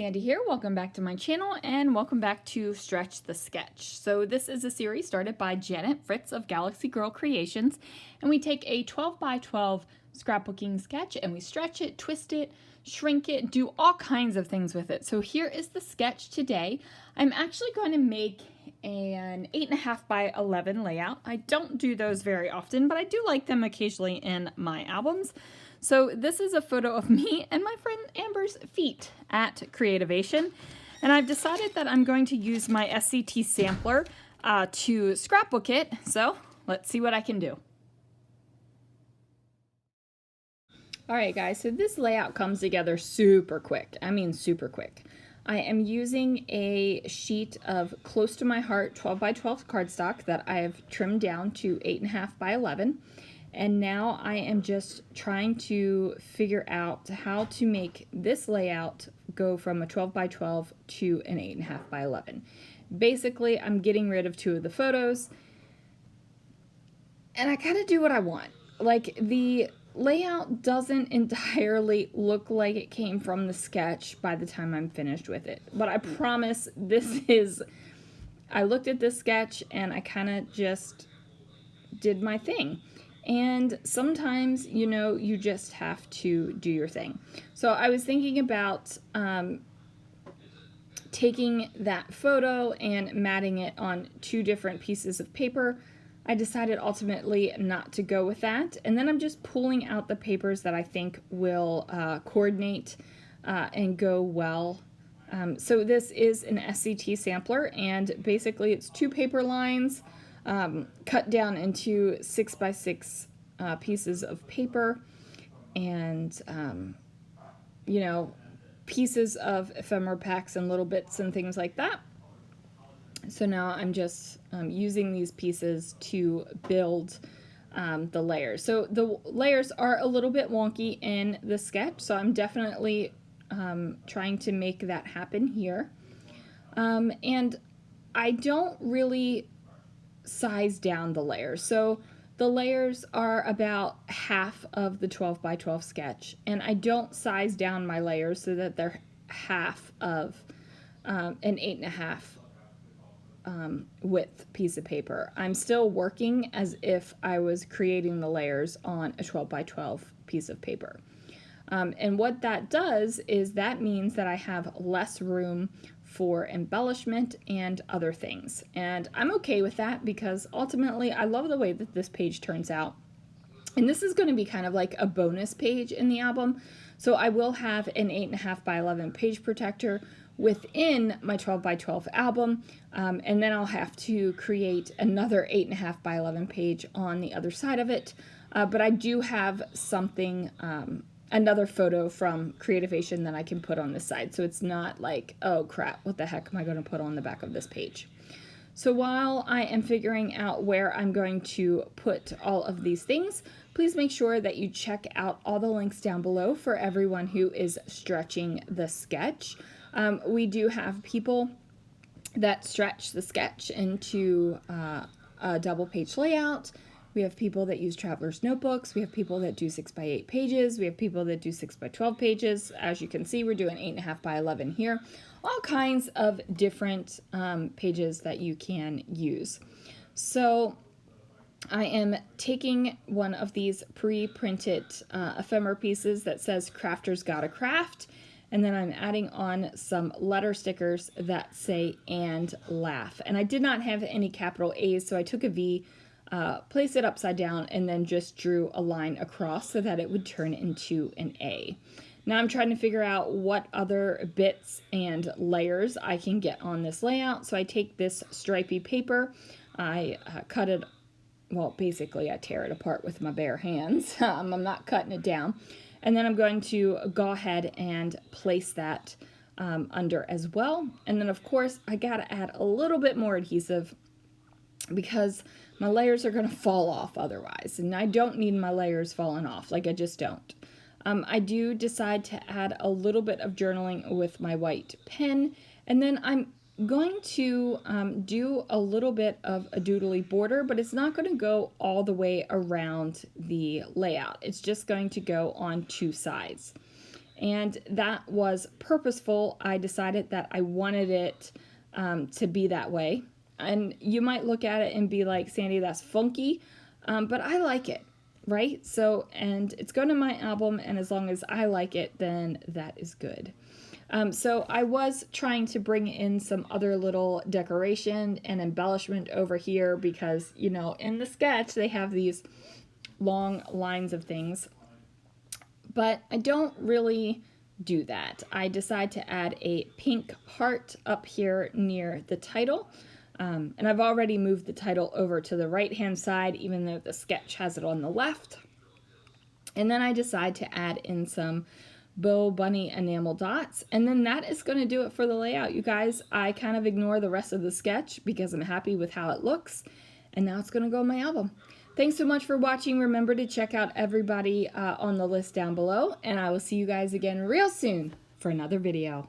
Andy here. Welcome back to my channel and welcome back to Stretch the Sketch. So this is a series started by Janet Fritz of Galaxy Girl Creations, and we take a 12 by 12 scrapbooking sketch and we stretch it, twist it, shrink it, do all kinds of things with it. So here is the sketch today. I'm actually going to make an 8.5 by 11 layout. I don't do those very often, but I do like them occasionally in my albums. So this is a photo of me and my friend Amber's feet at Creativation, and I've decided that I'm going to use my SCT sampler to scrapbook it, so let's see what I can do. Alright guys, so this layout comes together super quick. I mean super quick. I am using a sheet of close to my heart 12 by 12 cardstock that I have trimmed down to 8.5 by 11. And now I am just trying to figure out how to make this layout go from a 12 by 12 to an 8.5 by 11. Basically, I'm getting rid of two of the photos, and I kind of do what I want. Like, the layout doesn't entirely look like it came from the sketch by the time I'm finished with it. But I promise this is, I looked at this sketch and I kind of just did my thing. And sometimes, you know, you just have to do your thing. So I was thinking about taking that photo and matting it on two different pieces of paper. I decided ultimately not to go with that. And then I'm just pulling out the papers that I think will coordinate and go well. So this is an SCT sampler, and basically it's two paper lines cut down into 6 by 6 pieces of paper, and you know, pieces of ephemera packs and little bits and things like that. So now I'm just using these pieces to build the layers. So the layers are a little bit wonky in the sketch, so I'm definitely trying to make that happen here. And I don't really size down the layers. So the layers are about half of the 12 by 12 sketch, and I don't size down my layers so that they're half of an 8.5 width piece of paper. I'm still working as if I was creating the layers on a 12 by 12 piece of paper. And what that does is that means that I have less room for embellishment and other things. And I'm okay with that because ultimately I love the way that this page turns out. And this is going to be kind of like a bonus page in the album. So I will have an 8.5 by 11 page protector within my 12 by 12 album. And then I'll have to create another 8.5 by 11 page on the other side of it. But I do have something, another photo from Creativation that I can put on this side. So it's not like, oh crap, what the heck am I going to put on the back of this page? So while I am figuring out where I'm going to put all of these things, please make sure that you check out all the links down below for everyone who is stretching the sketch. We do have people that stretch the sketch into a double page layout. We have people that use traveler's notebooks. We have people that do 6 by 8 pages. We have people that do 6 by 12 pages. As you can see, we're doing 8.5 by 11 here. All kinds of different pages that you can use. So I am taking one of these pre-printed ephemera pieces that says Crafters Gotta Craft, and then I'm adding on some letter stickers that say and laugh. And I did not have any capital A's, so I took a V, placed it upside down, and then just drew a line across so that it would turn into an A. Now I'm trying to figure out what other bits and layers I can get on this layout. So I take this stripy paper, I cut it, well basically I tear it apart with my bare hands. I'm not cutting it down. And then I'm going to go ahead and place that under as well. And then of course I gotta add a little bit more adhesive because my layers are going to fall off otherwise, and I don't need my layers falling off, like I just don't. I do decide to add a little bit of journaling with my white pen, and then I'm going to do a little bit of a doodly border, but it's not going to go all the way around the layout. It's just going to go on two sides. And that was purposeful. I decided that I wanted it to be that way. And you might look at it and be like, Sandy, that's funky, but I like it, right? So, and it's going to my album, and as long as I like it, then that is good. So I was trying to bring in some other little decoration and embellishment over here because, you know, in the sketch they have these long lines of things, but I don't really do that. I decide to add a pink heart up here near the title. And I've already moved the title over to the right hand side, even though the sketch has it on the left. And then I decide to add in some Bow Bunny enamel dots, and then that is going to do it for the layout, you guys. I kind of ignore the rest of the sketch because I'm happy with how it looks, and now it's going to go on my album. Thanks so much for watching. Remember to check out everybody on the list down below, and I will see you guys again real soon for another video.